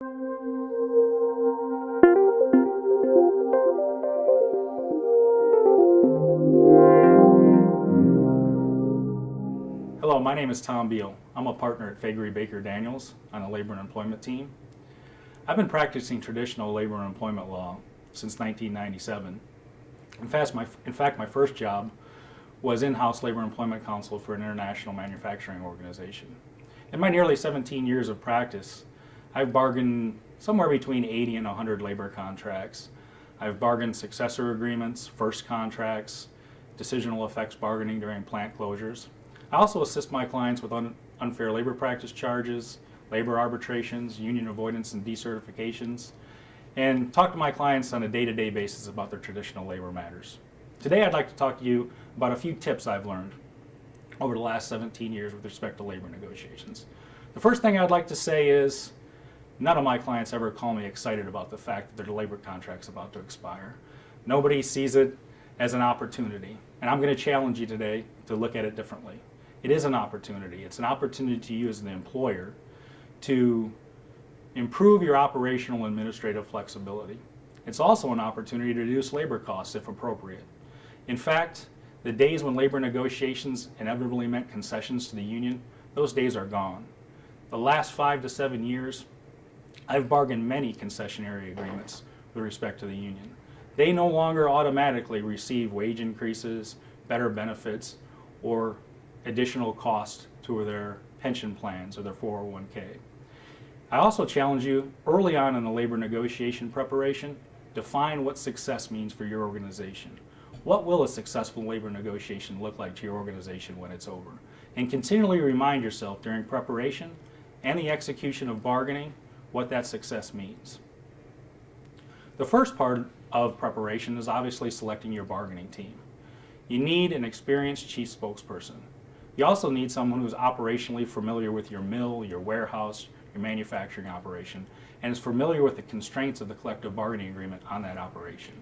Hello, my name is Tom Biehl. I'm a partner at Fagery Baker Daniels on the labor and employment team. I've been practicing traditional labor and employment law since 1997. In fact, my first job was in-house labor and employment counsel for an international manufacturing organization. In my nearly 17 years of practice, I've bargained somewhere between 80 and 100 labor contracts. I've bargained successor agreements, first contracts, decisional effects bargaining during plant closures. I also assist my clients with unfair labor practice charges, labor arbitrations, union avoidance and decertifications, and talk to my clients on a day-to-day basis about their traditional labor matters. Today I'd like to talk to you about a few tips I've learned over the last 17 years with respect to labor negotiations. The first thing I'd like to say is none of my clients ever call me excited about the fact that their labor contract's about to expire. Nobody sees it as an opportunity, and I'm going to challenge you today to look at it differently. It is an opportunity. It's an opportunity to you as an employer to improve your operational and administrative flexibility. It's also an opportunity to reduce labor costs if appropriate. In fact, the days when labor negotiations inevitably meant concessions to the union, those days are gone. The last 5 to 7 years, I've bargained many concessionary agreements with respect to the union. They no longer automatically receive wage increases, better benefits, or additional cost to their pension plans or their 401k. I also challenge you early on in the labor negotiation preparation, define what success means for your organization. What will a successful labor negotiation look like to your organization when it's over? And continually remind yourself during preparation and the execution of bargaining what that success means. The first part of preparation is obviously selecting your bargaining team. You need an experienced chief spokesperson. You also need someone who's operationally familiar with your mill, your warehouse, your manufacturing operation, and is familiar with the constraints of the collective bargaining agreement on that operation.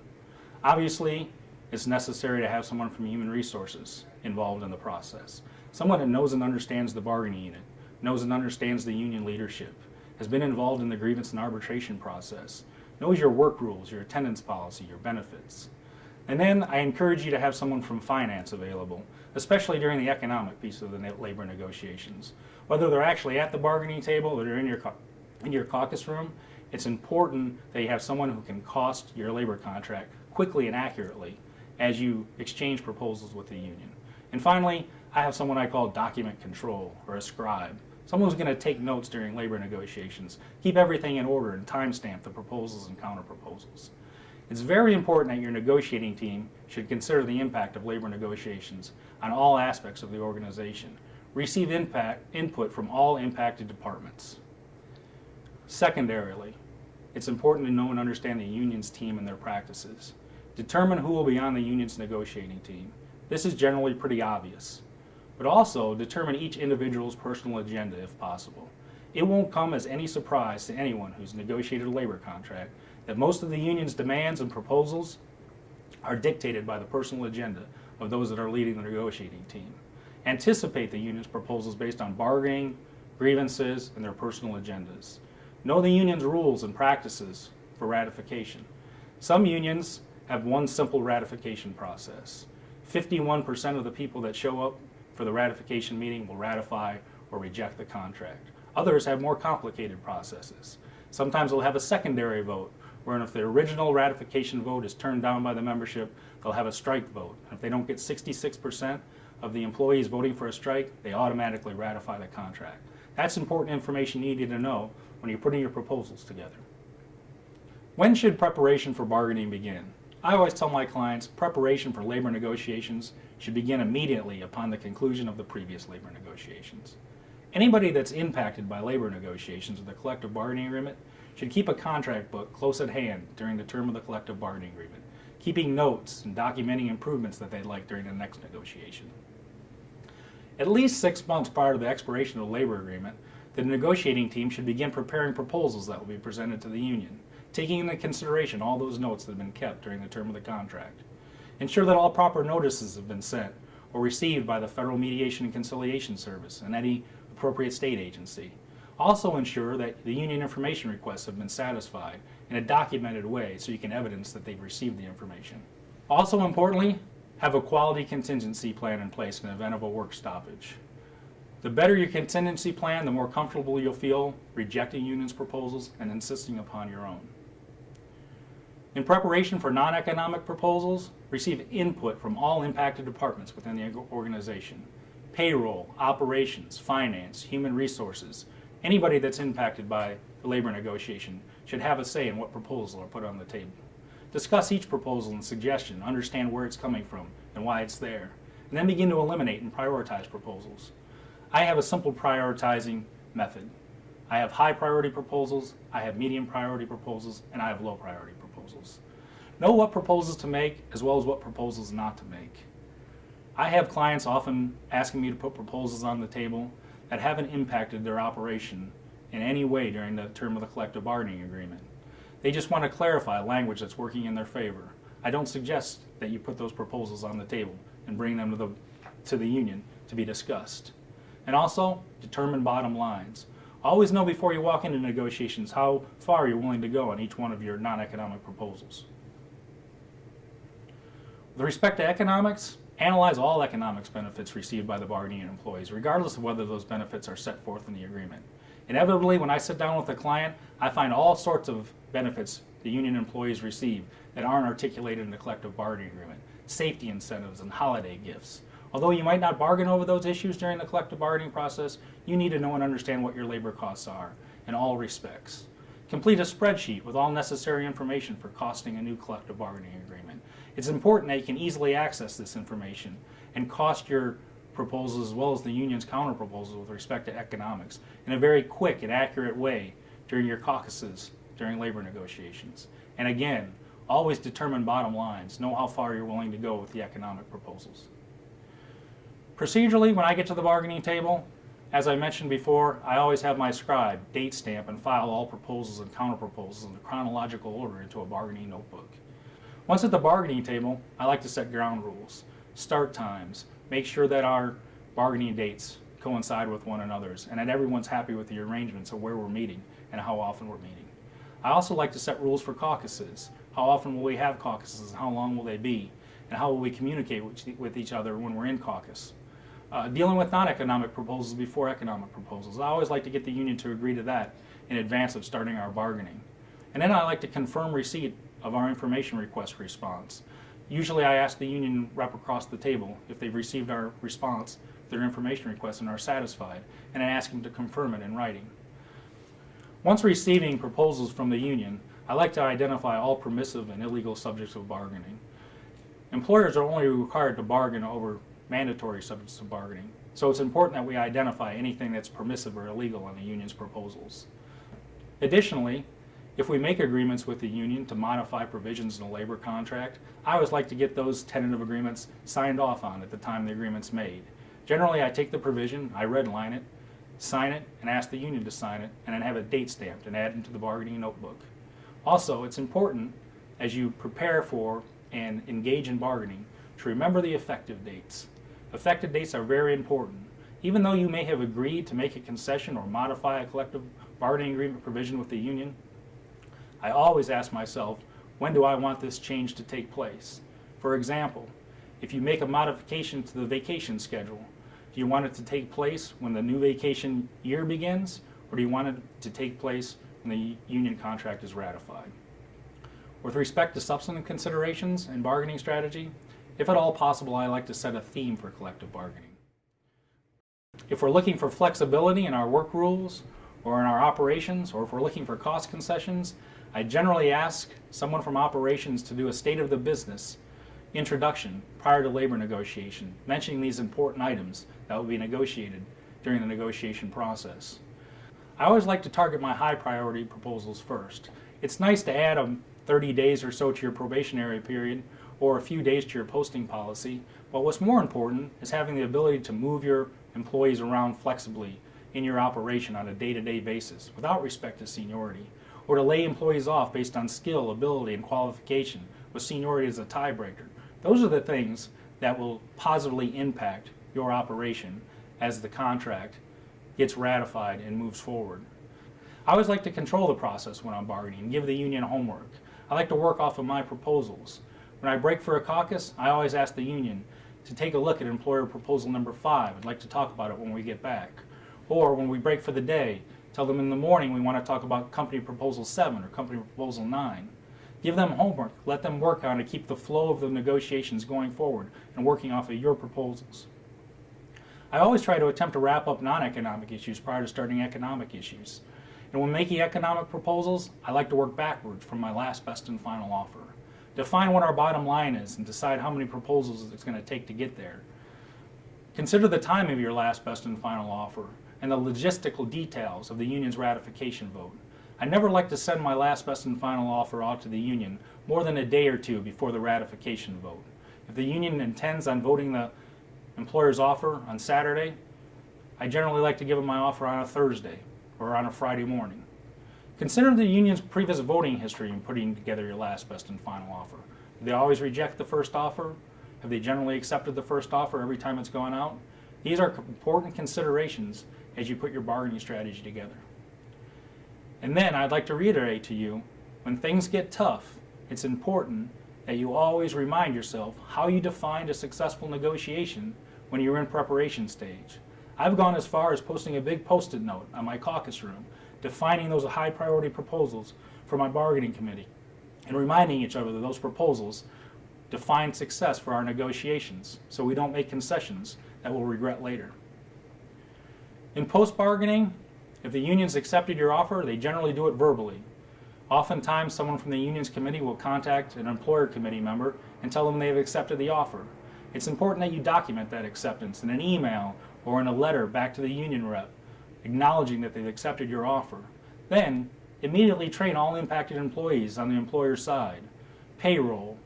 Obviously, it's necessary to have someone from human resources involved in the process. Someone that knows and understands the bargaining unit, knows and understands the union leadership, has been involved in the grievance and arbitration process, knows your work rules, your attendance policy, your benefits. And then I encourage you to have someone from finance available, especially during the economic piece of the labor negotiations. Whether they're actually at the bargaining table or they're in your caucus room, it's important that you have someone who can cost your labor contract quickly and accurately as you exchange proposals with the union. And finally, I have someone I call document control, or a scribe. Someone who's going to take notes during labor negotiations, keep everything in order, and timestamp the proposals and counter-proposals. It's very important that your negotiating team should consider the impact of labor negotiations on all aspects of the organization. Receive input from all impacted departments. Secondarily, it's important to know and understand the union's team and their practices. Determine who will be on the union's negotiating team. This is generally pretty obvious, but also determine each individual's personal agenda if possible. It won't come as any surprise to anyone who's negotiated a labor contract that most of the union's demands and proposals are dictated by the personal agenda of those that are leading the negotiating team. Anticipate the union's proposals based on bargaining, grievances, and their personal agendas. Know the union's rules and practices for ratification. Some unions have one simple ratification process. 51% of the people that show up for the ratification meeting will ratify or reject the contract. Others have more complicated processes. Sometimes they'll have a secondary vote, where if the original ratification vote is turned down by the membership, they'll have a strike vote. If they don't get 66% of the employees voting for a strike, they automatically ratify the contract. That's important information you need to know when you're putting your proposals together. When should preparation for bargaining begin? I always tell my clients preparation for labor negotiations should begin immediately upon the conclusion of the previous labor negotiations. Anybody that's impacted by labor negotiations with a collective bargaining agreement should keep a contract book close at hand during the term of the collective bargaining agreement, keeping notes and documenting improvements that they'd like during the next negotiation. At least 6 months prior to the expiration of the labor agreement, the negotiating team should begin preparing proposals that will be presented to the union, taking into consideration all those notes that have been kept during the term of the contract. Ensure that all proper notices have been sent or received by the Federal Mediation and Conciliation Service and any appropriate state agency. Also ensure that the union information requests have been satisfied in a documented way so you can evidence that they've received the information. Also importantly, have a quality contingency plan in place in the event of a work stoppage. The better your contingency plan, the more comfortable you'll feel rejecting unions' proposals and insisting upon your own. In preparation for non-economic proposals, receive input from all impacted departments within the organization. Payroll, operations, finance, human resources, anybody that's impacted by the labor negotiation should have a say in what proposals are put on the table. Discuss each proposal and suggestion, understand where it's coming from and why it's there, and then begin to eliminate and prioritize proposals. I have a simple prioritizing method. I have high priority proposals, I have medium priority proposals, and I have low priority proposals. Know what proposals to make as well as what proposals not to make. I have clients often asking me to put proposals on the table that haven't impacted their operation in any way during the term of the collective bargaining agreement. They just want to clarify language that's working in their favor. I don't suggest that you put those proposals on the table and bring them to the union to be discussed. And also, determine bottom lines. Always know before you walk into negotiations how far you're willing to go on each one of your non-economic proposals. With respect to economics, analyze all economics benefits received by the bargaining employees, regardless of whether those benefits are set forth in the agreement. Inevitably, when I sit down with a client, I find all sorts of benefits the union employees receive that aren't articulated in the collective bargaining agreement. Safety incentives and holiday gifts. Although you might not bargain over those issues during the collective bargaining process, you need to know and understand what your labor costs are in all respects. Complete a spreadsheet with all necessary information for costing a new collective bargaining agreement. It's important that you can easily access this information and cost your proposals as well as the union's counter proposals with respect to economics in a very quick and accurate way during your caucuses during labor negotiations. And again, always determine bottom lines. Know how far you're willing to go with the economic proposals. Procedurally, when I get to the bargaining table, as I mentioned before, I always have my scribe date stamp and file all proposals and counter proposals in chronological order into a bargaining notebook. Once at the bargaining table, I like to set ground rules, start times, make sure that our bargaining dates coincide with one another's and that everyone's happy with the arrangements of where we're meeting and how often we're meeting. I also like to set rules for caucuses. How often will we have caucuses and how long will they be? And how will we communicate with each other when we're in caucus? Dealing with non-economic proposals before economic proposals. I always like to get the union to agree to that in advance of starting our bargaining. And then I like to confirm receipt of our information request response. Usually I ask the union rep across the table if they've received our response, their information request, and are satisfied, and I ask them to confirm it in writing. Once receiving proposals from the union, I like to identify all permissive and illegal subjects of bargaining. Employers are only required to bargain over mandatory subjects of bargaining, so it's important that we identify anything that's permissive or illegal on the union's proposals. Additionally, if we make agreements with the union to modify provisions in a labor contract, I always like to get those tentative agreements signed off on at the time the agreement's made. Generally, I take the provision, I redline it, sign it, and ask the union to sign it, and then have a date stamped and add it into the bargaining notebook. Also, it's important as you prepare for and engage in bargaining to remember the effective dates. Effective dates are very important. Even though you may have agreed to make a concession or modify a collective bargaining agreement provision with the union, I always ask myself, when do I want this change to take place? For example, if you make a modification to the vacation schedule, do you want it to take place when the new vacation year begins, or do you want it to take place when the union contract is ratified? With respect to substantive considerations and bargaining strategy, if at all possible, I like to set a theme for collective bargaining. If we're looking for flexibility in our work rules or in our operations, or if we're looking for cost concessions, I generally ask someone from operations to do a state of the business introduction prior to labor negotiation, mentioning these important items that will be negotiated during the negotiation process. I always like to target my high priority proposals first. It's nice to add 30 days or so to your probationary period or a few days to your posting policy, but what's more important is having the ability to move your employees around flexibly in your operation on a day-to-day basis without respect to seniority, or to lay employees off based on skill, ability, and qualification with seniority as a tiebreaker. Those are the things that will positively impact your operation as the contract gets ratified and moves forward. I always like to control the process when I'm bargaining and give the union homework. I like to work off of my proposals. When I break for a caucus, I always ask the union to take a look at employer proposal number 5. I'd like to talk about it when we get back. Or when we break for the day, tell them in the morning we want to talk about company proposal 7 or company proposal 9. Give them homework, let them work on it, keep the flow of the negotiations going forward and working off of your proposals. I always try to attempt to wrap up non-economic issues prior to starting economic issues. And when making economic proposals, I like to work backwards from my last best and final offer. Define what our bottom line is and decide how many proposals it's going to take to get there. Consider the time of your last best and final offer and the logistical details of the union's ratification vote. I never like to send my last best and final offer out to the union more than a day or two before the ratification vote. If the union intends on voting the employer's offer on Saturday, I generally like to give them my offer on a Thursday or on a Friday morning. Consider the union's previous voting history in putting together your last best and final offer. Do they always reject the first offer? Have they generally accepted the first offer every time it's gone out? These are important considerations as you put your bargaining strategy together. And then I'd like to reiterate to you, when things get tough, it's important that you always remind yourself how you defined a successful negotiation when you're in preparation stage. I've gone as far as posting a big post-it note on my caucus room, defining those high priority proposals for my bargaining committee, and reminding each other that those proposals define success for our negotiations so we don't make concessions that we'll regret later. In post-bargaining, if the union's accepted your offer, they generally do it verbally. Oftentimes, someone from the union's committee will contact an employer committee member and tell them they've accepted the offer. It's important that you document that acceptance in an email or in a letter back to the union rep, acknowledging that they've accepted your offer. Then, immediately train all impacted employees on the employer's side. Payroll,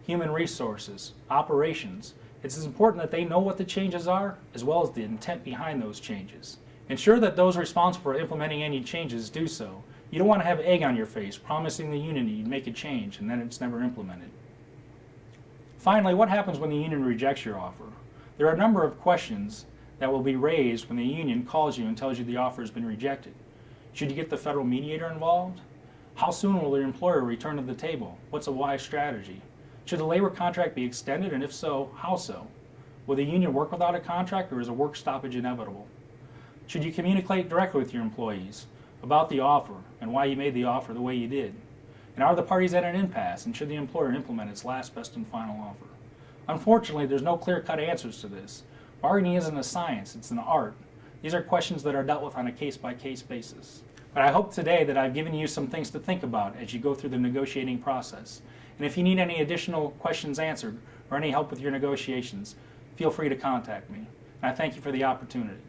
human resources, operations. It's as important that they know what the changes are, as well as the intent behind those changes. Ensure that those responsible for implementing any changes do so. You don't want to have egg on your face, promising the union you'd make a change and then it's never implemented. Finally, what happens when the union rejects your offer? There are a number of questions that will be raised when the union calls you and tells you the offer has been rejected. Should you get the federal mediator involved? How soon will your employer return to the table? What's a wise strategy? Should the labor contract be extended, and if so, how so? Will the union work without a contract, or is a work stoppage inevitable? Should you communicate directly with your employees about the offer and why you made the offer the way you did? And are the parties at an impasse, and should the employer implement its last best and final offer? Unfortunately, there's no clear-cut answers to this. Bargaining isn't a science, it's an art. These are questions that are dealt with on a case-by-case basis. But I hope today that I've given you some things to think about as you go through the negotiating process. And if you need any additional questions answered or any help with your negotiations, feel free to contact me. And I thank you for the opportunity.